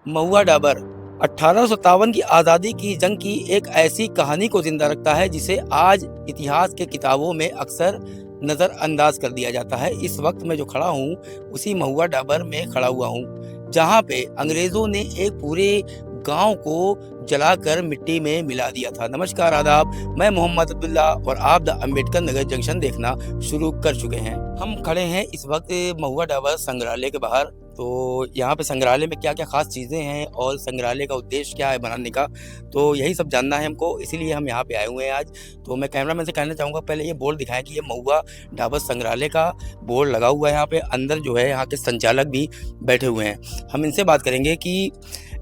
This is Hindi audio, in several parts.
महुआ डाबर 1857 की आज़ादी की जंग की एक ऐसी कहानी को जिंदा रखता है जिसे आज इतिहास के किताबों में अक्सर नज़रअंदाज कर दिया जाता है। इस वक्त मैं जो खड़ा हूँ उसी महुआ डाबर में खड़ा हुआ हूँ जहाँ पे अंग्रेज़ों ने एक पूरे गांव को जलाकर मिट्टी में मिला दिया था। नमस्कार, आदाब। मैं मोहम्मद अब्दुल्ला और आप द अम्बेडकर नगर जंक्शन देखना शुरू कर चुके हैं। हम खड़े हैं इस वक्त महुआ डाबर संग्रहालय के बाहर। तो यहाँ पे संग्रहालय में क्या क्या खास चीज़ें हैं और संग्रहालय का उद्देश्य क्या है बनाने का, तो यही सब जानना है हमको, इसीलिए हम यहाँ पे आए हुए हैं आज। तो मैं कैमरामैन से कहना चाहूँगा पहले ये बोर्ड दिखाएं कि ये महुआ डाबर संग्रहालय का बोर्ड लगा हुआ है यहाँ पे। अंदर जो है यहाँ के संचालक भी बैठे हुए हैं। हम इनसे बात करेंगे कि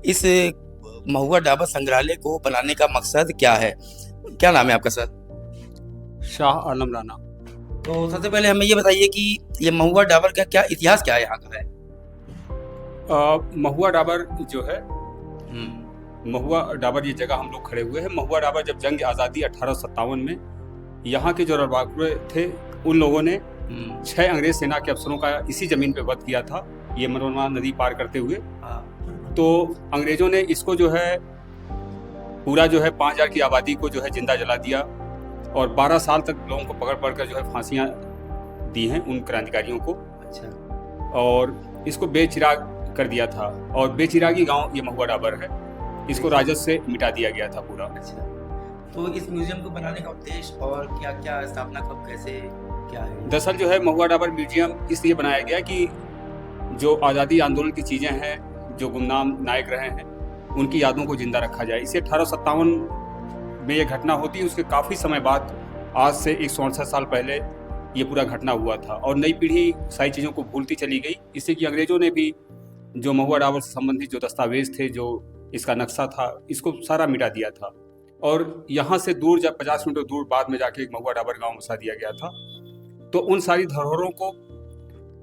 इस महुआ डाबर संग्रहालय को बनाने का मकसद क्या है। क्या नाम है आपका सर? शाह आलम राना। तो सबसे पहले हमें ये बताइए कि ये महुआ डाबर का क्या इतिहास क्या है, यहाँ का है? महुआ डाबर जो है, महुआ डाबर ये जगह हम लोग खड़े हुए हैं। महुआ डाबर जब जंग आज़ादी 1857 में यहाँ के जो रबाकुरे थे उन लोगों ने 6 अंग्रेज सेना के अफसरों का इसी जमीन पे वध किया था, ये मनोरमा नदी पार करते हुए। तो अंग्रेजों ने इसको जो है पूरा जो है 5000 की आबादी को जो है जिंदा जला दिया और 12 साल तक लोगों को पकड़ पकड़ कर जो है फांसियां दी हैं उन क्रांतिकारियों को। अच्छा। और इसको बेचिराग कर दिया था और बेचिरागी गांव ये महुआ डाबर है, इसको राजस्व से मिटा दिया गया था पूरा। अच्छा, तो इस म्यूजियम को बनाने का उद्देश्य और क्या क्या, स्थापना कब, कैसे, क्या है? दरअसल जो है महुआ डाबर म्यूजियम इसलिए बनाया गया कि जो आज़ादी आंदोलन की चीज़ें हैं, जो गुमनाम नायक रहे हैं, उनकी यादों को जिंदा रखा जाए। इसे 1857 में ये घटना होती है, उसके काफ़ी समय बाद, आज से 168 साल पहले ये पूरा घटना हुआ था और नई पीढ़ी सारी चीज़ों को भूलती चली गई, इससे कि अंग्रेज़ों ने भी जो महुआ डाबर से संबंधित जो दस्तावेज थे, जो इसका नक्शा था, इसको सारा मिटा दिया था। और यहाँ से दूर, जब 50 किलोमीटर दूर बाद में जाके एक महुआ डाबर गाँव बसा दिया गया था। तो उन सारी धरोहरों को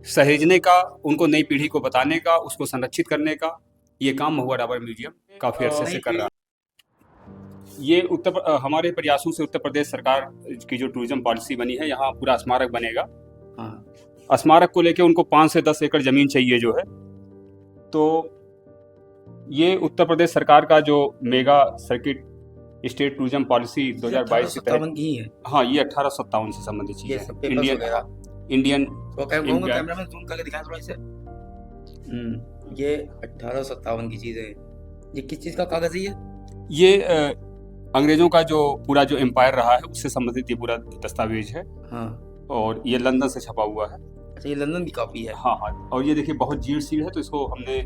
सहेजने का, उनको नई पीढ़ी को बताने का, उसको संरक्षित करने का ये काम महुआ डाबर म्यूजियम काफ़ी अरसे से कर रहा है। ये हमारे प्रयासों से उत्तर प्रदेश सरकार की जो टूरिज्म पॉलिसी बनी है, यहाँ पूरा स्मारक बनेगा। स्मारक को लेके उनको 5 से 10 एकड़ जमीन चाहिए जो है। तो ये उत्तर प्रदेश सरकार का जो mega circuit state tourism policy 2022 के तहत की है। हाँ, ये 1857 से संबंधित चीज है। इंडियन कैमरामैन जूम करके दिखाएं थोड़ा इसे। ये 1857 की चीज है। ये किस चीज का कागज है ये? ये अंग्रेजों का जो पूरा जो एम्पायर रहा है उससे संबंधित ये पूरा दस्तावेज है। हाँ। और ये लंदन से छपा हुआ है। अच्छा, ये लंदन की कॉपी है? हाँ हाँ। और ये देखिए बहुत जीर्ण सील है, तो इसको हमने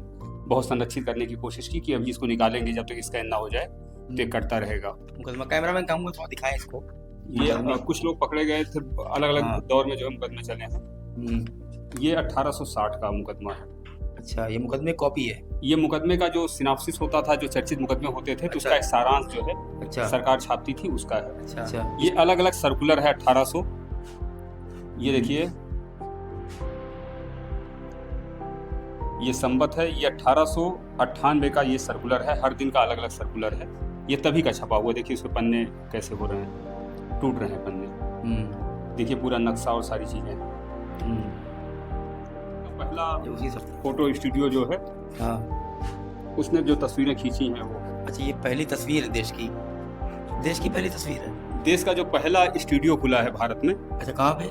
बहुत संरक्षित करने की कोशिश की कि अभी इसको निकालेंगे जब तक स्कैन ना हो जाए तो करता रहेगा। कैमरामैन कहूँगा थोड़ा दिखाएं इसको। ये कुछ लोग पकड़े गए थे अलग अलग दौर में, जो मुकदमे चले हैं। ये 1860 का मुकदमा है। अच्छा, ये मुकदमे कॉपी है? ये मुकदमे का जो सिनाप्सिस होता था, जो चर्चित मुकदमे होते थे, तो उसका एक सारांश जो है सरकार छापती थी, उसका है। अच्छा। ये अलग अलग सर्कुलर है 1800। ये देखिए, ये संबत है, ये 1898 का ये सर्कुलर है। हर दिन का अलग अलग सर्कुलर है। ये तभी का छपा हुआ। देखिए उसके पन्ने कैसे हो रहे हैं, टूट रहे हैं पन्ने। देखिए पूरा नक्शा और सारी चीजें। पहला फोटो स्टूडियो जो है, हाँ, उसने जो तस्वीरें खींची हैं वो। अच्छा, ये पहली तस्वीर है देश की पहली तस्वीर है। देश का जो पहला स्टूडियो खुला है भारत में। अच्छा, कहाँ पे?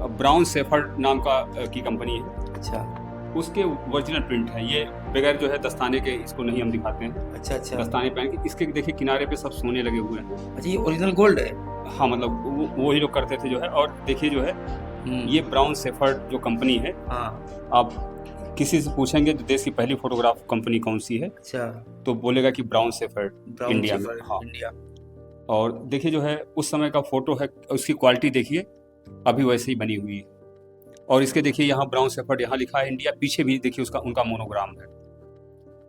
ब्राउन सेफर्ड नाम की कंपनी है। अच्छा, उसके ओरिजिनल प्रिंट है ये, बगैर जो है दस्ताने के इसको नहीं हम दिखाते हैं। अच्छा अच्छा। दस्ताने पहन के इसके देखिए किनारे पे सब सोने लगे हुए हैं। अच्छा, ये ओरिजिनल गोल्ड है? हाँ, मतलब वो ही लोग करते थे जो है। और देखिए जो है, ये ब्राउन सेफर्ड जो कंपनी है। हाँ। आप किसी से पूछेंगे तो देश की पहली फोटोग्राफ कंपनी कौन सी है, अच्छा, तो बोलेगा कि ब्राउन सेफर्ड इंडिया में। हाँ, इंडिया। और देखिए जो है उस समय का फोटो है, उसकी क्वालिटी देखिए अभी वैसे ही बनी हुई है। और इसके देखिए यहाँ ब्राउन सेफर्ड, यहाँ लिखा है इंडिया, पीछे भी देखिए उनका मोनोग्राम है।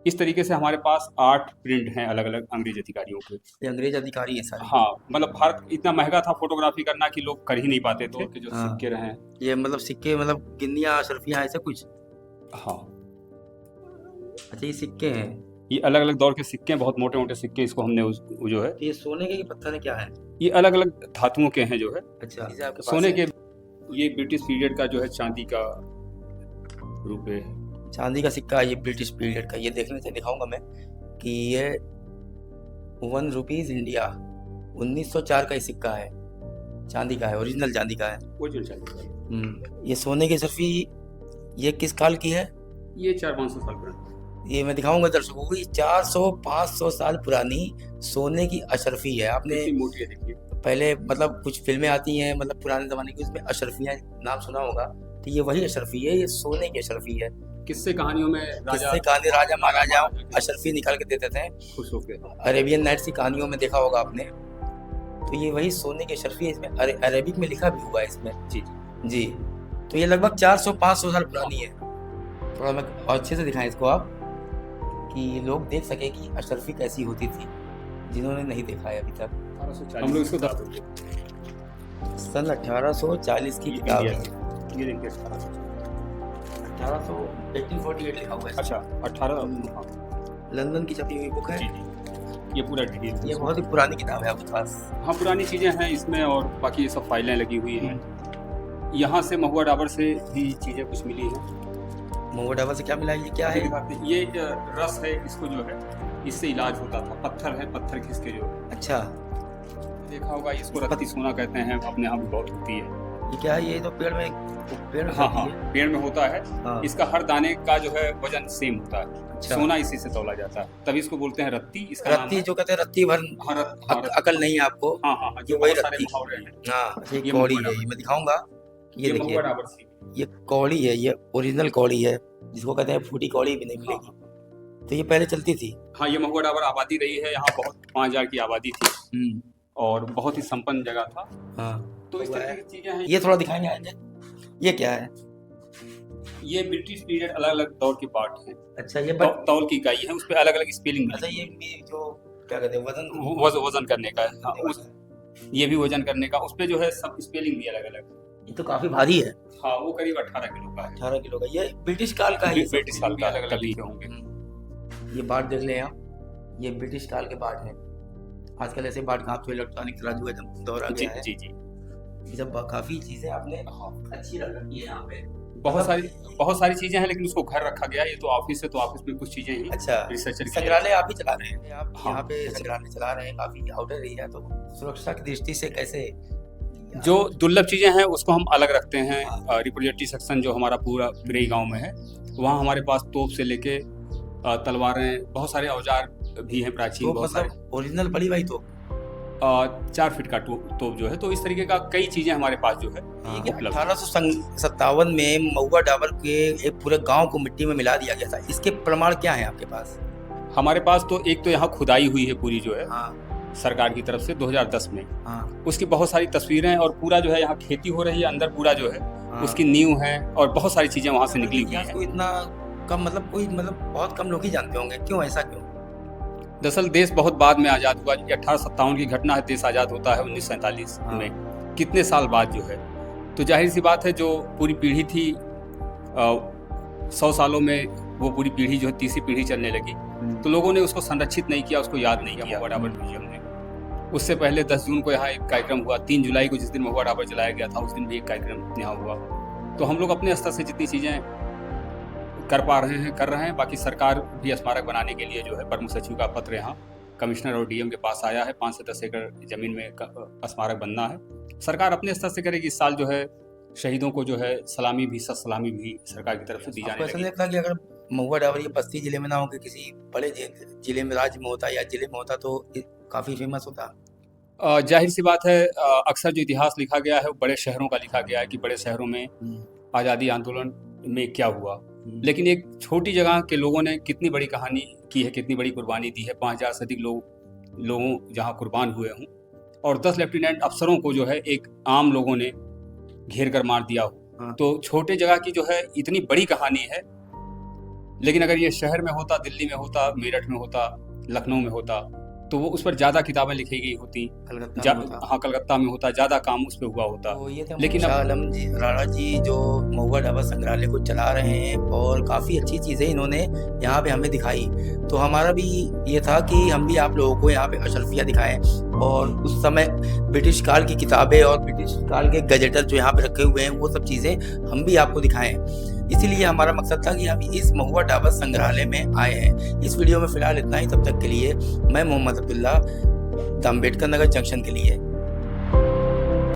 इस तरीके से हमारे पास 8 प्रिंट हैं अलग अलग अंग्रेज अधिकारियों के। ये अंग्रेज अधिकारी है सारे? हाँ, मतलब भारत इतना महंगा था फोटोग्राफी करना कि लोग कर ही नहीं पाते थे। जो सिक्के रहे, ये मतलब सिक्के, मतलब गिन्नियाँ, अशरफियाँ, ऐसा कुछ? हाँ। अच्छा, ये सिक्के हैं? ये अलग अलग दौर के सिक्के, बहुत मोटे मोटे सिक्के। इसको हमने जो है, ये सोने के पत्थर है, क्या है ये? अलग अलग धातुओं के हैं जो है। अच्छा, सोने के। ये ब्रिटिश पीरियड का जो है चांदी का रुपए चांदी का सिक्का है ये ब्रिटिश पीरियड का। ये देखने से दिखाऊंगा मैं कि ये 1 रुपीज इंडिया 1904 का ये सिक्का है, चांदी का है, ओरिजिनल चांदी का है। वो जो चल ये सोने की शर्फी, ये किस काल की है? ये 400-500 साल पुराना। ये मैं दिखाऊंगा दर्शकों को, 400-500 साल पुरानी सोने की अशरफी है। आपने कितनी मोटी है देखिए। पहले मतलब कुछ फिल्में आती हैं मतलब पुराने जमाने की, उसमें अशरफियाँ नाम सुना होगा, तो ये वही अशरफी है, ये सोने की अशरफी है। किससे कहानियों में राजा किससे कहानी राजा महाराजा अशरफी निकाल के देते थे, खुश होकर। अरेबियन नाइट्स की कहानियों में देखा होगा आपने। तो ये वही सोने की अशरफी है, इसमें अरेबिक में लिखा भी हुआ है इसमें। जी जी, तो ये लगभग 400-500 साल पुरानी है। थोड़ा मैं और अच्छे से दिखाएं इसको आप, कि लोग देख सके कि अशरफी कैसी होती थी, जिन्होंने नहीं देखा है अभी तक। हम लोग इसको 10 सन 1840 की किताब है। ये देखिए 1848 लिखा हुआ है। अच्छा 18 लंदन की छपी हुई बुक है। जी जी, ये पूरा डिटेल। ये बहुत ही पुरानी किताब है आपके पास। हाँ पुरानी चीज़ें हैं इसमें, और बाकी ये सब फाइलें लगी हुई हैं। यहाँ से महुआ डाबर से भी चीज़ें कुछ मिली हैं। महुआ डाबर से क्या मिला? ये क्या है? ये रस है, इसको जो है इससे इलाज होता था। पत्थर है, पत्थर घिस के जो अच्छा, देखा होगा, इसको रत्ती सोना कहते हैं, अपने यहाँ भी बहुत होती है। ये क्या है? ये तो पेड़ में हाँ हाँ, पेड़ में होता है। हाँ। इसका हर दाने का जो है वजन सेम होता है। अच्छा। सोना इसी से तौला जाता है, तभी इसको बोलते हैं रत्ती। इसका नाम रत्ती है। जो कहते हैं, रत्ती भर अकल नहीं है आपको। हाँ हाँ, ये जो वही बहुत सारे रत्ती। मुहावरे हैं। हाँ, ये ये कौड़ी महुआ है, ये मैं दिखाऊंगा। ये महुआ देखिए, डाबर सी। ये कौड़ी है, ये ओरिजिनल कौड़ी है, जिसको कहते हैं फूटी कौड़ी भी नहीं मिलेगी। तो ये पहले चलती थी। हाँ, ये महुआ डाबर आबादी रही है यहाँ, बहुत 5000 की आबादी थी और बहुत ही संपन्न जगह था। हाँ, तो इस तरह की चीजें हैं। ये थोड़ा दिखाएंगे आगे, ये क्या है? ये ब्रिटिश पीरियड अलग अलग दौर के पार्ट हैं। अच्छा, ये तौल की इकाई है, उस पे अलग अलग स्पेलिंग। अच्छा, ये भी जो क्या कहते हैं, वजन करने का है। हाँ, ये भी वजन करने का, उस पे जो है सब स्पेलिंग भी अलग अलग। ये तो काफी भारी है। हाँ, वो करीब 18 किलो का है। 18 किलो का। ये ब्रिटिश काल का है। ब्रिटिश काल का अलग अलग होंगे। ये बाट देख लें आप, ये ब्रिटिश काल के बाट है। आजकल ऐसे बाट कहाँ, तो इलेक्ट्रॉनिक तराजू का दौर आ गया है। जी जी, ये सब काफी चीजें आपने अच्छी रख रखी है यहाँ पे। बहुत सारी चीजें हैं, लेकिन उसको घर रखा गया। ये तो ऑफिस है, तो ऑफिस में कुछ चीजें ही। अच्छा, रिसर्चर संग्रहालय आप ही चला रहे हैं? आप हाँ, यहाँ पे संग्रहालय चला रहे हैं, काफी आउटर एरिया, तो सुरक्षा की दृष्टि से कैसे? जो दुर्लभ चीजें हैं उसको हम अलग रखते हैं। रिप्रोजेक्टिव सेक्शन जो हमारा पूरा बिरई गांव में है, वहाँ हमारे पास तोप से लेके तलवारें, बहुत सारे औजार भी हैं प्राचीन। बहुत सारे ओरिजिनल बड़ी भाई तो 4 फीट का तोप जो है, तो इस तरीके का कई चीजें हमारे पास जो है। 1857 में महुआ डाबर के एक पूरे गांव को मिट्टी में मिला दिया गया था। इसके प्रमाण क्या है आपके पास? हमारे पास तो एक तो यहाँ खुदाई हुई है पूरी जो है। हाँ। सरकार की तरफ से 2010 में। हाँ। उसकी बहुत सारी तस्वीरें, और पूरा जो है यहाँ खेती हो रही है अंदर, पूरा जो है उसकी नींव है, और बहुत सारी चीजें वहाँ से निकली हुई हैं। इतना कम मतलब बहुत कम लोग ही जानते होंगे, क्यों, ऐसा क्यों? दरअसल देश बहुत बाद में आज़ाद हुआ। 1857 की घटना है, देश आज़ाद होता है 1947 में, कितने साल बाद जो है। तो जाहिर सी बात है, जो पूरी पीढ़ी थी 100 सालों में, वो पूरी पीढ़ी जो है तीसरी पीढ़ी चलने लगी, तो लोगों ने उसको संरक्षित नहीं किया, उसको याद नहीं किया महुआ डाबर म्यूजियम ने। उससे पहले 10 जून को यहाँ एक कार्यक्रम हुआ, 3 जुलाई को जिस दिन महुआ डाबर जलाया गया था, उस दिन भी एक कार्यक्रम यहाँ हुआ। तो हम लोग अपने स्तर से जितनी चीज़ें कर पा रहे हैं कर रहे हैं। बाकी सरकार भी स्मारक बनाने के लिए जो है, प्रमुख सचिव का पत्र यहाँ कमिश्नर और डीएम के पास आया है। 5 से 10 एकड़ जमीन में स्मारक बनना है। सरकार अपने स्तर से करेगी। इस साल जो है शहीदों को जो है सलामी भी, सलामी भी सरकार की तरफ से दी जाने लगी। ऐसा लगता कि अगर महुआ डाबर ये बस्ती जिले में ना हो, कि किसी बड़े जिले में, राज्य में होता या जिले में होता, तो काफी फेमस होता। जाहिर सी बात है, अक्सर जो इतिहास लिखा गया है वो बड़े शहरों का लिखा गया है कि बड़े शहरों में आज़ादी आंदोलन में क्या हुआ, लेकिन एक छोटी जगह के लोगों ने कितनी बड़ी कहानी की है, कितनी बड़ी कुर्बानी दी है। 5000 से अधिक लोगों जहाँ कुर्बान हुए हों, और 10 लेफ्टिनेंट अफसरों को जो है एक आम लोगों ने घेर कर मार दिया हो। तो छोटे जगह की जो है इतनी बड़ी कहानी है। लेकिन अगर ये शहर में होता, दिल्ली में होता, मेरठ में होता, लखनऊ में होता, तो वो उस पर ज़्यादा किताबें लिखी गई होती। हाँ, कलकत्ता में होता, ज़्यादा काम उस पर हुआ होता। तो ये लेकिन आलम जी राणा जी जो महुआ डाबर संग्रहालय को चला रहे हैं, और काफ़ी अच्छी चीज़ें इन्होंने यहाँ पे हमें दिखाई। तो हमारा भी ये था कि हम भी आप लोगों को यहाँ पे अशरफियाँ दिखाएं, और उस समय ब्रिटिश काल की किताबें और ब्रिटिश काल के गजेटर जो यहाँ पे रखे हुए हैं, वो सब चीज़ें हम भी आपको दिखाएं। इसीलिए हमारा मकसद था कि हम इस महुआ ढाबा संग्रहालय में आए हैं। इस वीडियो में फिलहाल इतना ही। तब तक के लिए मैं मोहम्मद अब्दुल्ला, द अम्बेडकर नगर जंक्शन के लिए।